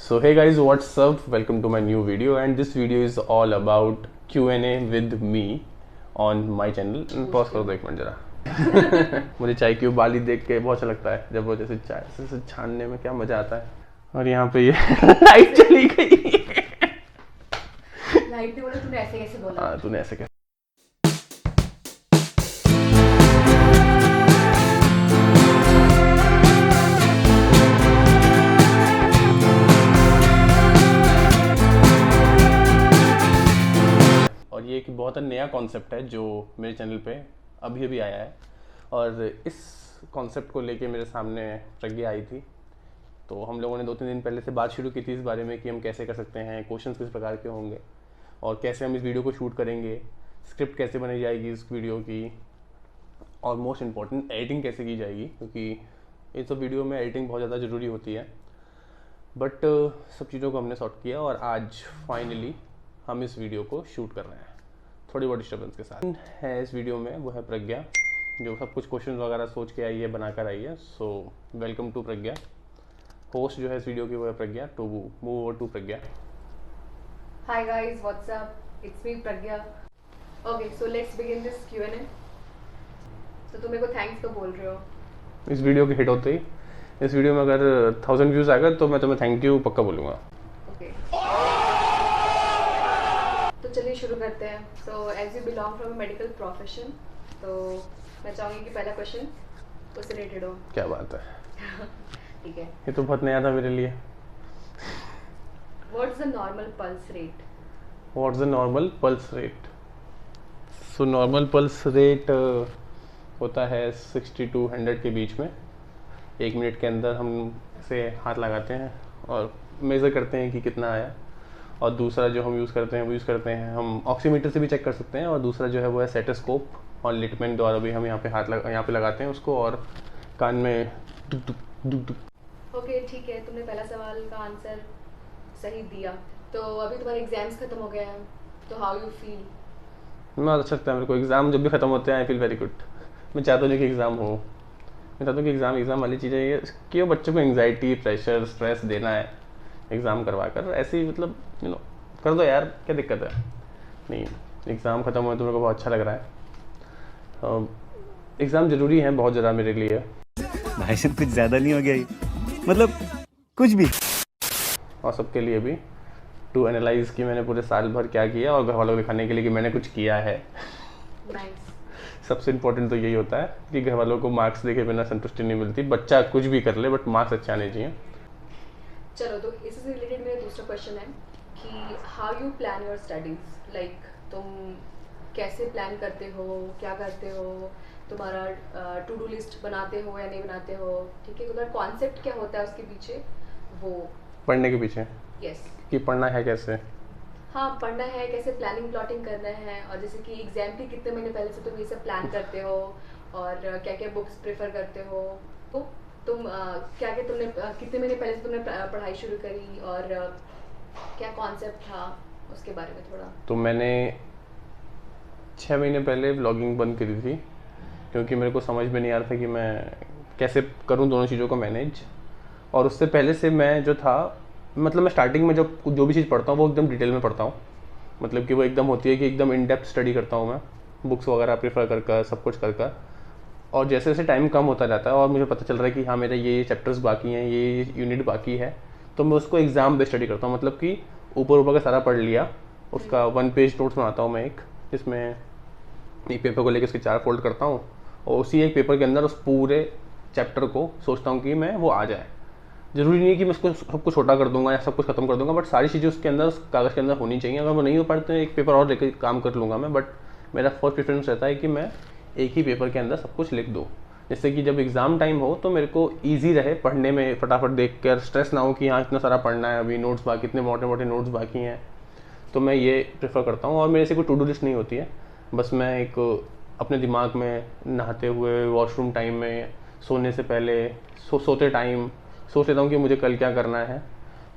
So hey guys, what's up? Welcome to my new video, and this video is all about Q&A with me on my channel. Pause करो 1 minute जरा। मुझे चाय की उबाली देख के बहुत अच्छा लगता है, जब वो जैसे चाय से छानने में क्या मजा आता है। और यहाँ पे ये लाइट चली गई। लाइट ने बोला तूने ऐसे कैसे बोला? हाँ, तूने ऐसे कैसे। और ये एक बहुत नया कॉन्सेप्ट है जो मेरे चैनल पे अभी अभी आया है, और इस कॉन्सेप्ट को लेके मेरे सामने प्रज्ञा आई थी। तो हम लोगों ने 2-3 दिन पहले से बात शुरू की थी इस बारे में कि हम कैसे कर सकते हैं, क्वेश्चंस किस प्रकार के होंगे और कैसे हम इस वीडियो को शूट करेंगे, स्क्रिप्ट कैसे बनाई जाएगी इस वीडियो की, और मोस्ट इम्पॉर्टेंट एडिटिंग कैसे की जाएगी, क्योंकि इन सब वीडियो में एडिटिंग बहुत ज़्यादा ज़रूरी होती है। बट सब चीज़ों को हमने सॉर्ट किया और आज फाइनली हम इस वीडियो को शूट कर रहे हैं थोड़ी बहुत डिस्टर्बेंस के साथ। है इस वीडियो में वो है प्रज्ञा, जो सब कुछ क्वेश्चन वगैरह सोच के आई है, बनाकर आई है। So welcome to Pragya. Host जो है इस वीडियो की वो है Pragya. To move over to Pragya. Hi guys, what's up? It's me Pragya. Okay, so let's begin this Q&A. तो तुम मेरे को थैंक्स तो बोल रहे हो? इस वीडियो के हिट होते ही, इस वीडियो में अगर 1000 व्यूज़ आएगा तो मैं तुम्हें थैंक यू पक्का बोलूँगा। Okay. तो चलिए शुरू करते हैं। So as you belong from a medical profession, तो मैं चाहूँगी कि पहला क्वेश्चन उससे रिलेटेड हो। क्या बात है। ठीक है। ये तो बहुत नया था मेरे लिए। What's the normal pulse rate? What's the normal pulse rate? So normal pulse rate होता है 60 to 100 के बीच में। 1 मिनट के अंदर हम इसे हाथ लगाते हैं और मेज़र करते हैं कि कितना आया। और दूसरा जो हम यूज़ करते हैं वो यूज़ करते हैं, हम ऑक्सीमीटर से भी चेक कर सकते हैं। और दूसरा जो है वो है स्टेथोस्कोप और लिटमैन द्वारा भी हम यहाँ पे यहाँ पे लगाते हैं उसको, और कान में दुक दुक दुक दुक। ओके ठीक है, तुमने पहला सवाल का आंसर सही दिया। तो अभी तुम्हारे एग्जाम्स खत्म हो गए हैं, तो हाउ यू फील? मैं अच्छा लगता है मेरे को। एग्ज़ाम जब भी ख़त्म होते हैं आई फील वेरी गुड। मैं चाहता हूँ कि एग्ज़ाम हो, मैं चाहता हूँ कि एग्ज़ाम वाली चीज़ें ये कि बच्चों को एंग्जाइटी, प्रेशर, स्ट्रेस देना है एग्ज़ाम करवा कर, ऐसे ही मतलब कर दो यार, क्या दिक्कत है। नहीं, एग्ज़ाम ख़त्म हुए तो मेरे को बहुत अच्छा लग रहा है। एग्ज़ाम ज़रूरी है बहुत ज़्यादा मेरे लिए। भाई साहब कुछ ज़्यादा नहीं हो गया ये? मतलब कुछ भी। और सबके लिए भी, टू एनालाइज कि मैंने पूरे साल भर क्या किया और घर वालों को दिखाने के लिए कि मैंने कुछ किया है। नाइस। सबसे इम्पोर्टेंट तो यही होता है कि घर वालों को मार्क्स देखे बिना संतुष्टि नहीं मिलती। बच्चा कुछ भी कर ले बट मार्क्स अच्छा आने चाहिए। चलो, तो इससे रिलेटेड मेरा दूसरा क्वेश्चन है कि how you plan your studies. Like तुम कैसे प्लान करते हो, क्या करते हो, तुम्हारा टू डू लिस्ट बनाते हो या नहीं बनाते हो? ठीक है, तुम्हारा कॉन्सेप्ट क्या होता है उसके पीछे, वो पढ़ने के पीछे यस कि पढ़ना है कैसे। हाँ, पढ़ना है कैसे, प्लानिंग प्लॉटिंग करना है, और जैसे कि एग्जाम के कितने महीने पहले से तुम ये सब प्लान करते हो और क्या क्या बुक्स प्रेफर करते हो। तो तुम क्या क्या तुमने कितने महीने पहले से तुमने पढ़ाई शुरू करी, और क्या कॉन्सेप्ट था उसके बारे में थोड़ा। तो मैंने 6 महीने पहले व्लॉगिंग बंद करी थी, क्योंकि मेरे को समझ में नहीं आ रहा था कि मैं कैसे करूं दोनों चीज़ों को मैनेज। और उससे पहले से मैं जो था, मतलब मैं स्टार्टिंग में जब जो भी चीज़ पढ़ता हूँ वो एकदम डिटेल में पढ़ता हूँ। मतलब कि वो एकदम होती है कि एकदम इन डेप्थ स्टडी करता हूँ मैं, बुक्स वगैरह प्रेफर कर सब कुछ कर। और जैसे जैसे टाइम कम होता जाता है और मुझे पता चल रहा है कि हाँ मेरे ये चैप्टर्स बाकी हैं, ये यूनिट बाकी है, तो मैं उसको एग्ज़ाम बेस्ड स्टडी करता हूँ। मतलब कि ऊपर का सारा पढ़ लिया, उसका 1 पेज नोट्स बनाता हूँ मैं एक, जिसमें एक पेपर को लेकर उसके 4 फोल्ड करता हूँ और उसी एक पेपर के अंदर उस पूरे चैप्टर को सोचता हूँ कि मैं वो आ जाए। ज़रूरी नहीं है कि मैं उसको सब कुछ छोटा कर दूंगा या सब कुछ खत्म कर दूंगा, बट सारी चीज़ें उसके अंदर, उस कागज़ के अंदर होनी चाहिए। अगर वो नहीं हो पाए तो एक पेपर और लेकर काम कर लूँगा मैं, बट मेरा फर्स्ट प्रेफरेंस रहता है कि मैं एक ही पेपर के अंदर सब कुछ लिख दूँ, जिससे कि जब एग्ज़ाम टाइम हो तो मेरे को ईजी रहे पढ़ने में, फटाफट देख कर स्ट्रेस ना हो कि हाँ इतना सारा पढ़ना है, अभी नोट्स बाकी, इतने मोटे मोटे नोट्स बाकी हैं। तो मैं ये प्रेफर करता हूँ। और मेरे से कोई टू डू लिस्ट नहीं होती है, बस मैं एक अपने दिमाग में नहाते हुए, वॉशरूम टाइम में, सोने से पहले, सोते टाइम सोच लेता हूँ कि मुझे कल क्या करना है,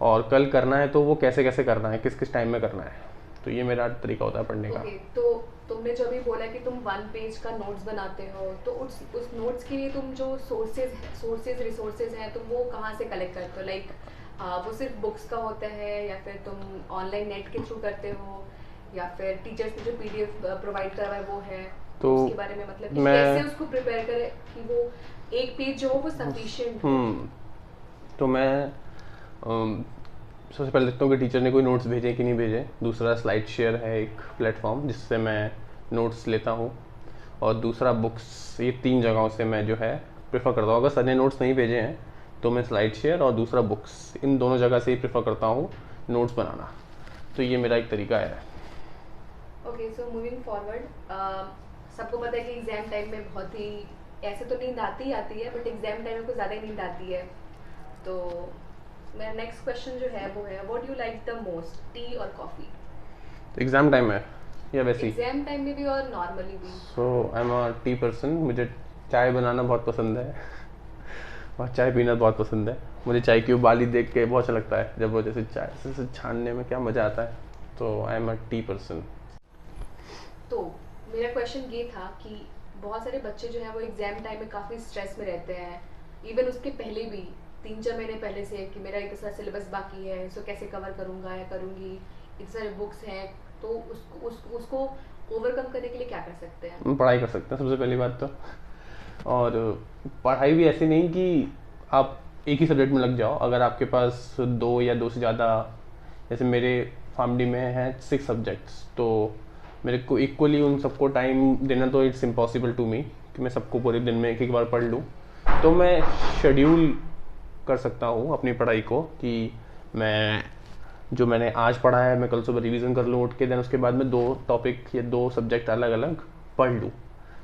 और कल करना है तो वो कैसे कैसे करना है, किस किस टाइम में करना है। तो ये मेरा तरीका होता है पढ़ने का। तो तुमने जो अभी बोला कि तुम 1 पेज का नोट्स बनाते हो, तो उस नोट्स के लिए तुम जो सोर्सेज रिसोर्सेज हैं तुम वो कहाँ से कलेक्ट करते हो? लाइक वो सिर्फ बुक्स का होता है या फिर तुम ऑनलाइन नेट के थ्रू करते हो या फिर टीचर्स ने जो पीडीएफ प्रोवाइड करा है वो है, तो उसके बारे में मतलब कि मैं कैसे उसको प्रिपेयर करें कि वो एक पेज जो हो वो सफिशिएंट हो। तो मैं सबसे पहले देखता हूँ कि टीचर ने कोई नोट्स भेजे कि नहीं भेजे। दूसरा स्लाइड शेयर है एक प्लेटफॉर्म जिससे मैं नोट्स लेता हूँ। और दूसरा बुक्स। ये 3 जगहों से मैं जो है प्रेफर करता हूँ। अगर सर ने नोट्स नहीं भेजे हैं तो मैं स्लाइड शेयर और दूसरा बुक्स, इन दोनों जगह से ही प्रेफर करता हूँ नोट्स बनाना। तो ये मेरा एक तरीका है। ओके, सो मूविंग फॉरवर्ड, सबको पता है कि एग्जाम टाइम में बहुत ही ऐसे तो नींद आती ही आती है, बट एग्जाम टाइम में कुछ ज़्यादा ही नींद आती है। तो मेरा नेक्स्ट क्वेश्चन जो है वो है, what you like the most, T और कॉफ़ी? तो एग्ज़ाम टाइम है या वैसे ही? एग्जाम टाइम में भी और नॉर्मली भी। So I am a tea person. मुझे चाय बनाना बहुत पसंद है और चाय पीना बहुत पसंद है। मुझे चाय की उबाली देख के बहुत अच्छा लगता है, जब वो जैसे चाय से छानने में क्या मज़ा आता है। तो आई एम अ टी पर्सन। तो मेरा क्वेश्चन ये था कि बहुत सारे बच्चे जो हैं वो एग्जाम टाइम में काफ़ी स्ट्रेस में रहते हैं, इवन उसके पहले भी 3-4 महीने पहले से, कि मेरा इतना सारा सिलेबस बाकी है, इसको कैसे कवर करूँगा या करूँगी, इतने सारे बुक्स हैं। तो उसको ओवरकम करने के लिए क्या कर सकते हैं? पढ़ाई कर सकते हैं सबसे पहली बात तो। और पढ़ाई भी ऐसी नहीं कि आप एक ही सब्जेक्ट में लग जाओ। अगर आपके पास 2 या 2 से ज़्यादा, जैसे मेरे फैमिली में हैं 6 सब्जेक्ट्स, तो मेरे को इक्वली उन सबको टाइम देना तो इट्स इम्पॉसिबल टू मी कि मैं सबको पूरे दिन में एक बार पढ़ लूँ। तो मैं शेड्यूल कर सकता हूँ अपनी पढ़ाई को कि मैं जो मैंने आज पढ़ा है मैं कल सुबह रिवीजन कर लूँ उठ के, देन उसके बाद में 2 टॉपिक या 2 सब्जेक्ट अलग अलग पढ़ लूँ।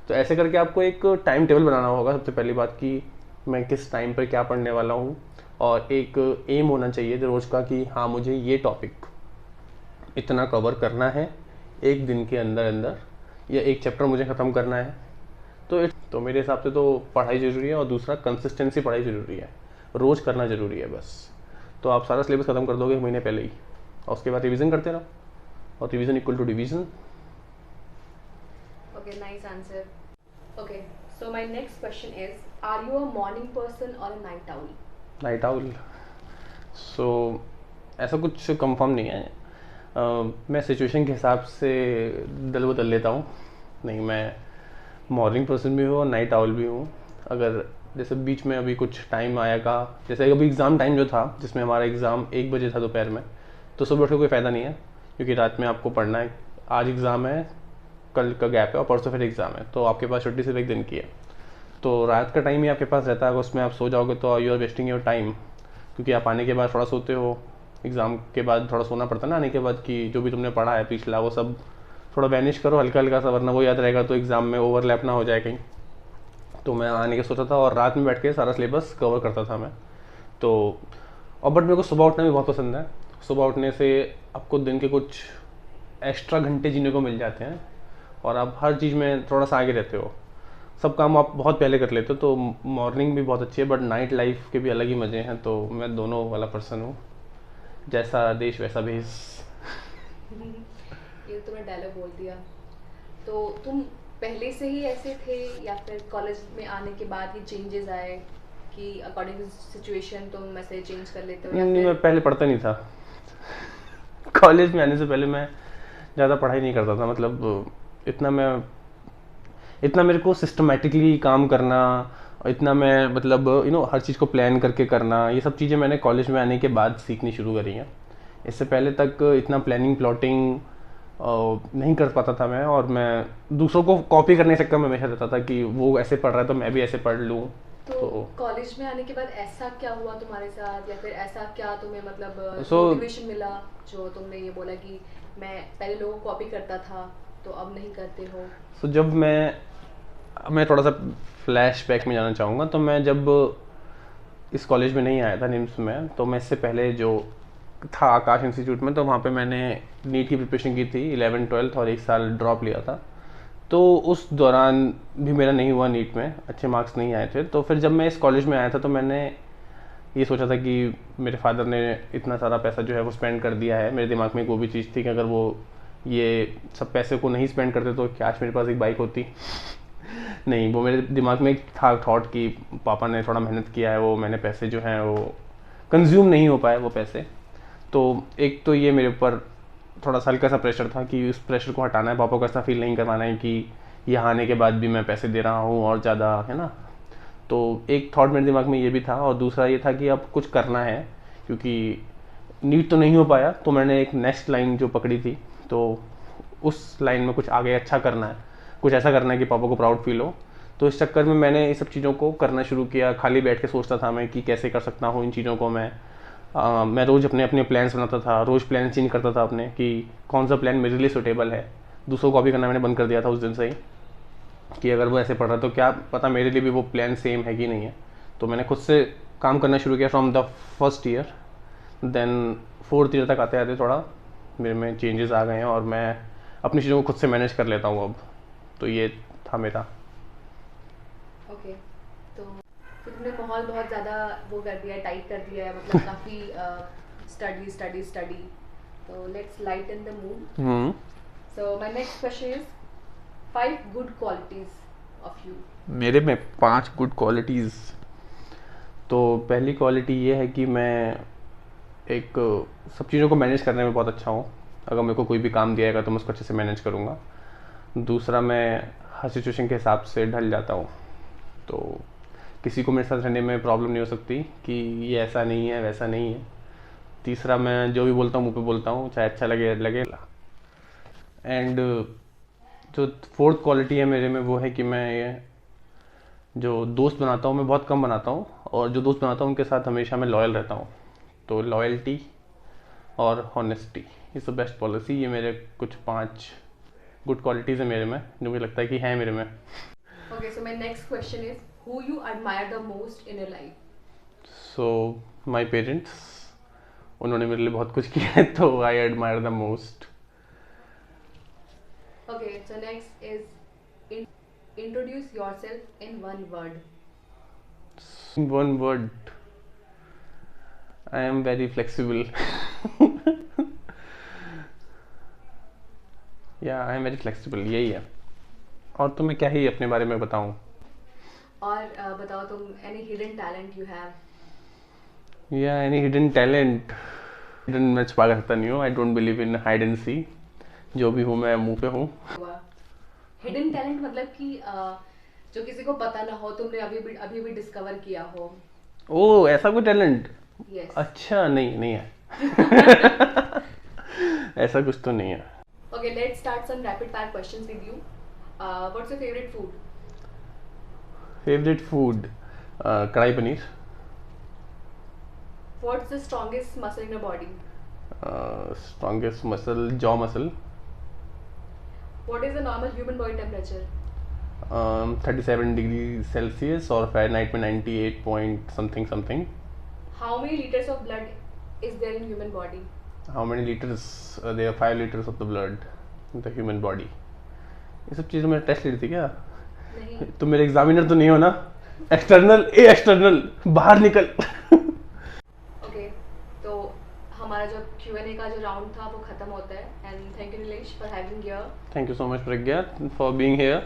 तो ऐसे करके आपको एक टाइम टेबल बनाना होगा सबसे पहली बात, कि मैं किस टाइम पर क्या पढ़ने वाला हूँ। और एक एम होना चाहिए रोज़ का कि हाँ मुझे ये टॉपिक इतना कवर करना है एक दिन के अंदर अंदर, या एक चैप्टर मुझे ख़त्म करना है। तो मेरे हिसाब से तो पढ़ाई ज़रूरी है, और दूसरा कंसिस्टेंसी पढ़ाई ज़रूरी है, रोज़ करना ज़रूरी है बस। तो आप सारा सिलेबस ख़त्म कर दोगे 1 महीने पहले ही, और उसके बाद रिवीजन करते रहो, और revision equal to division. Okay, nice answer. Okay, so my next question is, are you a morning person और a night owl? Night owl. So ऐसा कुछ कंफर्म नहीं है। मैं सिचुएशन के हिसाब से दल बदल लेता हूँ। नहीं, मैं मॉर्निंग पर्सन भी हूँ और नाइट आउल भी हूँ। अगर जैसे बीच में अभी कुछ टाइम आएगा, जैसे अभी एग्ज़ाम टाइम जो था जिसमें हमारा एग्ज़ाम 1 बजे था दोपहर में, तो सुबह उठ के कोई फ़ायदा नहीं है क्योंकि रात में आपको पढ़ना है। आज एग्ज़ाम है, कल का गैप है और परसों फिर एग्ज़ाम है, तो आपके पास छुट्टी सिर्फ 1 दिन की है। तो रात का टाइम ही आपके पास रहता है। अगर उसमें आप सो जाओगे तो you are wasting your time, क्योंकि आप आने के बाद थोड़ा सोते हो। एग्ज़ाम के बाद थोड़ा सोना पड़ता है ना आने के बाद, कि जो भी तुमने पढ़ा है पिछला वो सब थोड़ा वैनिश करो हल्का हल्का सा, वरना वो याद रहेगा तो एग्ज़ाम में ओवरलैप ना हो जाए कहीं। तो मैं आने के सोचा था और रात में बैठ के सारा सिलेबस कवर करता था मैं। तो और बट मेरे को सुबह उठना भी बहुत पसंद है। सुबह उठने से आपको दिन के कुछ एक्स्ट्रा घंटे जीने को मिल जाते हैं और आप हर चीज़ में थोड़ा सा आगे रहते हो। सब काम आप बहुत पहले कर लेते हो। तो मॉर्निंग भी बहुत अच्छी है, बट नाइट लाइफ के भी अलग ही मज़े हैं। तो मैं दोनों वाला पर्सन हूँ, जैसा देश वैसा भेष। ये तुमने डायलॉग बोल दिया। तो तुम पहले से ही ऐसे थे या फिर कॉलेज में आने के बाद ये चेंजेस आए कि अकॉर्डिंग टू सिचुएशन तुम ऐसे चेंज कर लेते हो? या नहीं, फिर मैं पहले पढ़ता नहीं था। कॉलेज में आने से पहले मैं ज़्यादा पढ़ाई नहीं करता था। मतलब इतना मेरे को सिस्टमेटिकली काम करना, इतना मैं मतलब हर चीज़ को प्लान करके करना, ये सब चीज़ें मैंने कॉलेज में आने के बाद सीखनी शुरू करी हैं। इससे पहले तक इतना प्लानिंग प्लॉटिंग नहीं कर पाता था मैं, और मैं दूसरों को कॉपी करने के चक्कर में हमेशा रहता था कि वो ऐसे पढ़ रहा है तो मैं भी ऐसे पढ़ लूँ। तो कॉलेज में आने के बाद ऐसा क्या हुआ तुम्हारे साथ, या फिर ऐसा क्या तुम्हें मतलब So- मोटिवेशन मिला जो तुमने ये बोला कि मैं पहले लोगों को कॉपी करता था तो अब नहीं करते हो? तो जब मैं थोड़ा सा फ्लैशबैक में जाना चाहूँगा। तो मैं जब इस कॉलेज में नहीं आया था निम्स में, तो मैं इससे पहले जो था आकाश इंस्टीट्यूट में, तो वहाँ पे मैंने नीट की प्रिपरेशन की थी 11th-12th और 1 साल ड्रॉप लिया था। तो उस दौरान भी मेरा नहीं हुआ, नीट में अच्छे मार्क्स नहीं आए थे। तो फिर जब मैं इस कॉलेज में आया था तो मैंने ये सोचा था कि मेरे फादर ने इतना सारा पैसा जो है वो स्पेंड कर दिया है। मेरे दिमाग में एक वो भी चीज़ थी कि अगर वो ये सब पैसे को नहीं स्पेंड करते तो क्या आज मेरे पास एक बाइक होती। नहीं, वो मेरे दिमाग में एक था थॉट कि पापा ने थोड़ा मेहनत किया है, वो मैंने पैसे जो हैं वो कंज्यूम नहीं हो पाए वो पैसे। तो एक तो ये मेरे ऊपर थोड़ा सा हल्का सा प्रेशर था कि उस प्रेशर को हटाना है, पापा को ऐसा फील नहीं करवाना है कि यहाँ आने के बाद भी मैं पैसे दे रहा हूँ और ज़्यादा, है ना। तो एक थॉट मेरे दिमाग में ये भी था, और दूसरा ये था कि अब कुछ करना है, क्योंकि नीट तो नहीं हो पाया, तो मैंने एक नेक्स्ट लाइन जो पकड़ी थी, तो उस लाइन में कुछ आगे अच्छा करना है, कुछ ऐसा करना है कि पापा को प्राउड फील हो। तो इस चक्कर में मैंने ये सब चीज़ों को करना शुरू किया। खाली बैठ के सोचता था मैं कि कैसे कर सकता हूँ इन चीज़ों को मैं रोज़ अपने अपने प्लान्स बनाता था, रोज़ प्लान चेंज करता था अपने कि कौन सा प्लान मेरे लिए सूटेबल है। दूसरों को कॉपी करना मैंने बंद कर दिया था उस दिन से ही, कि अगर वो ऐसे पढ़ रहा है तो क्या पता मेरे लिए भी वो प्लान सेम है कि नहीं है। तो मैंने खुद से काम करना शुरू किया from the first year. Then fourth year तक आते आते थोड़ा मेरे में चेंजेस आ गए हैं और मैं अपनी चीज़ों को खुद से मैनेज कर लेता हूँ अब। तो ये था मेरा। ओके, तो फिर तुमने माहौल बहुत ज़्यादा वो कर दिया, टाइट कर दिया है, मतलब काफ़ी स्टडी स्टडी स्टडी। तो let's lighten the mood. So my next question is 5 good qualities of you. मेरे में 5 गुड क्वालिटीज़। तो पहली क्वालिटी ये है कि मैं एक सब चीज़ों को मैनेज करने में बहुत अच्छा हूँ। अगर मेरे को कोई भी काम दिया जाएगा तो मैं उसको अच्छे से मैनेज करूँगा। दूसरा, मैं हर सिचुएशन के हिसाब से ढल जाता हूँ, तो किसी को मेरे साथ रहने में प्रॉब्लम नहीं हो सकती कि ये ऐसा नहीं है वैसा नहीं है। तीसरा, मैं जो भी बोलता हूँ मुँह पे बोलता हूँ, चाहे अच्छा लगे लगे। एंड जो फोर्थ क्वालिटी है मेरे में वो है कि मैं ये जो दोस्त बनाता हूँ मैं बहुत कम बनाता हूँ, और जो दोस्त बनाता हूँ उनके साथ हमेशा मैं लॉयल रहता हूँ। तो लॉयल्टी और honesty is the best policy. ये मेरे कुछ 5 गुड क्वालिटीज़ है मेरे में, जो मुझे लगता है कि हैं मेरे में। Okay, so my next question is who you admire the most in your life. So my parents, उन्होंने मेरे लिए बहुत कुछ किया है, तो I admire the most. Okay, so next is introduce yourself in one word. One word, I am very flexible. Yeah, I am very flexible, यही है। और तुम्हें क्या ही अपने बारे में बताऊं। और बताओ तुम any hidden talent you have. या एनी हिडन टैलेंट, हिडन मैं छुपा कर सकता नहीं हूँ। I don't believe in hide and see. जो भी हूँ मैं मुंह पे हूँ। हिडन टैलेंट मतलब कि जो किसी को पता ना हो, तुमने अभी भी डिस्कवर किया हो। ओह, ऐसा कोई टैलेंट? Yes. अच्छा, नहीं है। ऐसा कुछ तो नहीं है। Okay, let's start some rapid fire questions with you. What's your favorite food? Favourite food, kadai paneer. What's the strongest muscle in your body? Strongest muscle, jaw muscle. What is the normal human body temperature? 37 degree Celsius और Fahrenheit में 98 point something. How many liters of blood is there in human body? How many liters? There are 5 liters of the blood in the human body. ये सब चीज़ें मैंने test ली थी क्या? नहीं। तुम मेरे एग्जामिनर तो नहीं हो ना? एक्सटर्नल बाहर निकल। Okay, तो हमारा जो Q&A का जो राउंड था वो खत्म होता है। And thank you Nilesh for having here. Thank you so much Pragya for being here.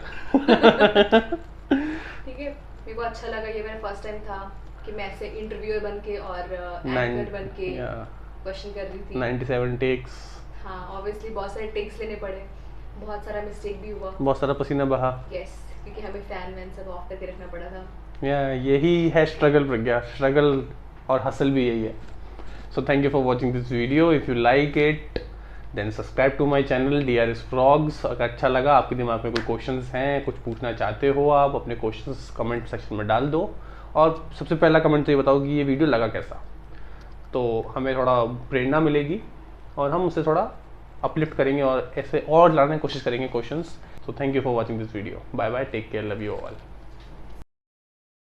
ठीक है, मेरे को अच्छा लगा, ये मेरा फर्स्ट टाइम था कि मैं ऐसे इंटरव्यूअर बन के और एंकर बन के क्वेश्चन कर रही थी। 97 टेक्स। हाँ, ऑब्वियसली बहुत सारे टेक्स लेने पड़े, बहुत सारा मिस्टेक भी हुआ। बहुत सारा पसीना बहा। यस, क्योंकि हमें फैन वैन सब ऑफ करके रखना पड़ा था। यही है स्ट्रगल प्रज्ञा, स्ट्रगल और हसल भी यही है। So thank you for watching this video. If you like it then subscribe to my channel DRS Vlogs। अगर अच्छा लगा, आपके दिमाग में कोई क्वेश्चंस हैं, कुछ पूछना चाहते हो, आप अपने क्वेश्चंस कमेंट सेक्शन में डाल दो। और सबसे पहला कमेंट तो ये बताओ कि ये वीडियो लगा कैसा, तो हमें थोड़ा प्रेरणा मिलेगी और हम उसे थोड़ा अपलिफ्ट करेंगे और ऐसे और लाने की कोशिश करेंगे questions. So thank you for watching this video. Bye bye, take care, love you all.